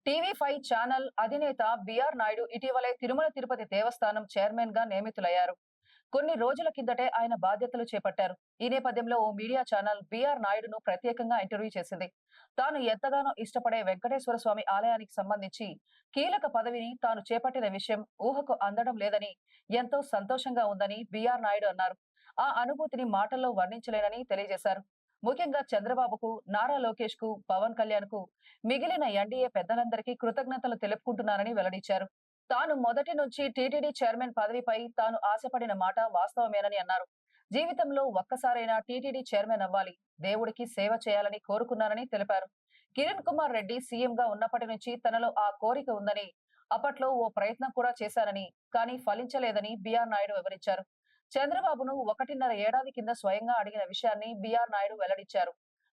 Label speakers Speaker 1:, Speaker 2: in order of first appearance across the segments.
Speaker 1: TV5 channel అధినేత BR Naidu ఇటీవలే తిరుమల తిరుపతి దేవస్థానం chairman గా నియమితులయ్యారు. కొన్ని రోజుల కిందటే ఆయన బాధ్యతలు చేపట్టారు. ఈ నేపథ్యంలో ఓ మీడియా ఛానల్ బిఆర్ నాయుడును ప్రత్యేకంగా ఇంటర్వ్యూ చేసింది. తాను ఎంతగానో ఇష్టపడే వెంకటేశ్వర స్వామి ఆలయానికి సంబంధించి కీలక పదవిని తాను చేపట్టిన విషయం ఊహకు అందడం లేదని, ఎంతో సంతోషంగా ఉందని బిఆర్ నాయుడు అన్నారు. ఆ అనుభూతిని మాటల్లో వర్ణించలేనని తెలియజేశారు. ముఖ్యంగా చంద్రబాబుకు, నారా లోకేష్ కు, పవన్ కళ్యాణ్ కు, మిగిలిన ఎన్డీఏ పెద్దలందరికీ కృతజ్ఞతలు తెలుపుకుంటున్నారని వెల్లడించారు. తాను మొదటి నుంచి టీటీడీ చైర్మన్ పదవిపై తాను ఆశపడిన మాట వాస్తవమేనని అన్నారు. జీవితంలో ఒక్కసారైనా టీటీడీ చైర్మన్ అవ్వాలి, దేవుడికి సేవ చేయాలని కోరుకున్నానని తెలిపారు. కిరణ్ కుమార్ రెడ్డి సీఎంగా ఉన్నప్పటి నుంచి తనలో ఆ కోరిక ఉందని, అప్పట్లో ఓ ప్రయత్నం కూడా చేశానని, కానీ ఫలించలేదని బిఆర్ నాయుడు వివరించారు. చంద్రబాబును 1.5 ఏడాది కింద స్వయంగా అడిగిన విషయాన్ని బిఆర్ నాయుడు వెల్లడించారు.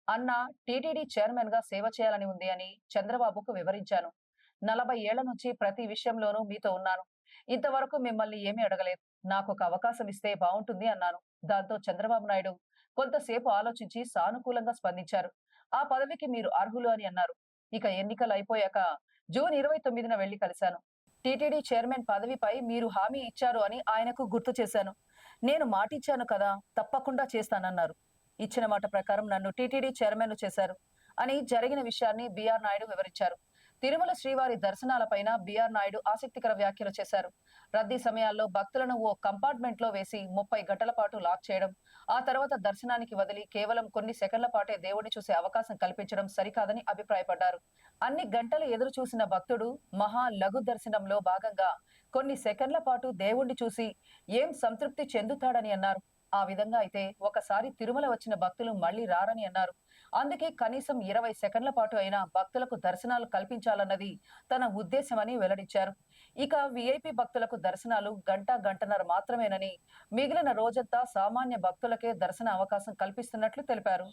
Speaker 1: అన్న టీటీడీ చైర్మన్ గా సేవ చేయాలని ఉంది అని చంద్రబాబుకు వివరించాను. 40 ఏళ్ల నుంచి ప్రతి విషయంలోనూ మీతో ఉన్నాను. ఇంతవరకు మిమ్మల్ని ఏమీ అడగలేదు. నాకొక అవకాశం ఇస్తే బావుంటుంది అన్నాను. దాంతో చంద్రబాబు నాయుడు కొంతసేపు ఆలోచించి సానుకూలంగా స్పందించారు. ఆ పదవికి మీరు అర్హులు అని అన్నారు. ఇక ఎన్నికలు అయిపోయాక జూన్ 29న వెళ్లి కలిశాను. టీటీడీ చైర్మన్ పదవిపై మీరు హామీ ఇచ్చారు అని ఆయనకు గుర్తు చేశాను. నేను మాటిచ్చాను కదా, తప్పకుండా చేస్తానన్నారు. ఇచ్చిన మాట ప్రకారం నన్ను టీటీడీ చైర్మన్ చేశారు అని జరిగిన విషయాన్ని బిఆర్ నాయుడు వివరించారు. తిరుమల శ్రీవారి దర్శనాలపైన బిఆర్ నాయుడు ఆసక్తికర వ్యాఖ్యలు చేశారు. రద్దీ సమయాల్లో భక్తులను ఓ కంపార్ట్మెంట్ లో వేసి 30 గంటల పాటు లాక్ చేయడం, ఆ తర్వాత దర్శనానికి వదిలి కేవలం కొన్ని సెకండ్ల పాటే దేవుడిని చూసే అవకాశం కల్పించడం సరికాదని అభిప్రాయపడ్డారు. అన్ని గంటలు ఎదురు చూసిన భక్తుడు మహా లఘు దర్శనంలో భాగంగా కొన్ని సెకండ్ల పాటు దేవుణ్ణి చూసి ఏం సంతృప్తి చెందుతాడని అన్నారు. ఆ విధంగా అయితే ఒకసారి తిరుమల వచ్చిన భక్తులు మళ్లీ రారని అన్నారు. అందుకే కనీసం 20 సెకండ్ల పాటు అయినా భక్తులకు దర్శనాలు కల్పించాలన్నది తన ఉద్దేశమని వెల్లడించారు. ఇక వీఐపీ భక్తులకు దర్శనాలు గంటన్నర మాత్రమేనని, మిగిలిన రోజంతా సామాన్య భక్తులకే దర్శన అవకాశం కల్పిస్తున్నట్లు తెలిపారు.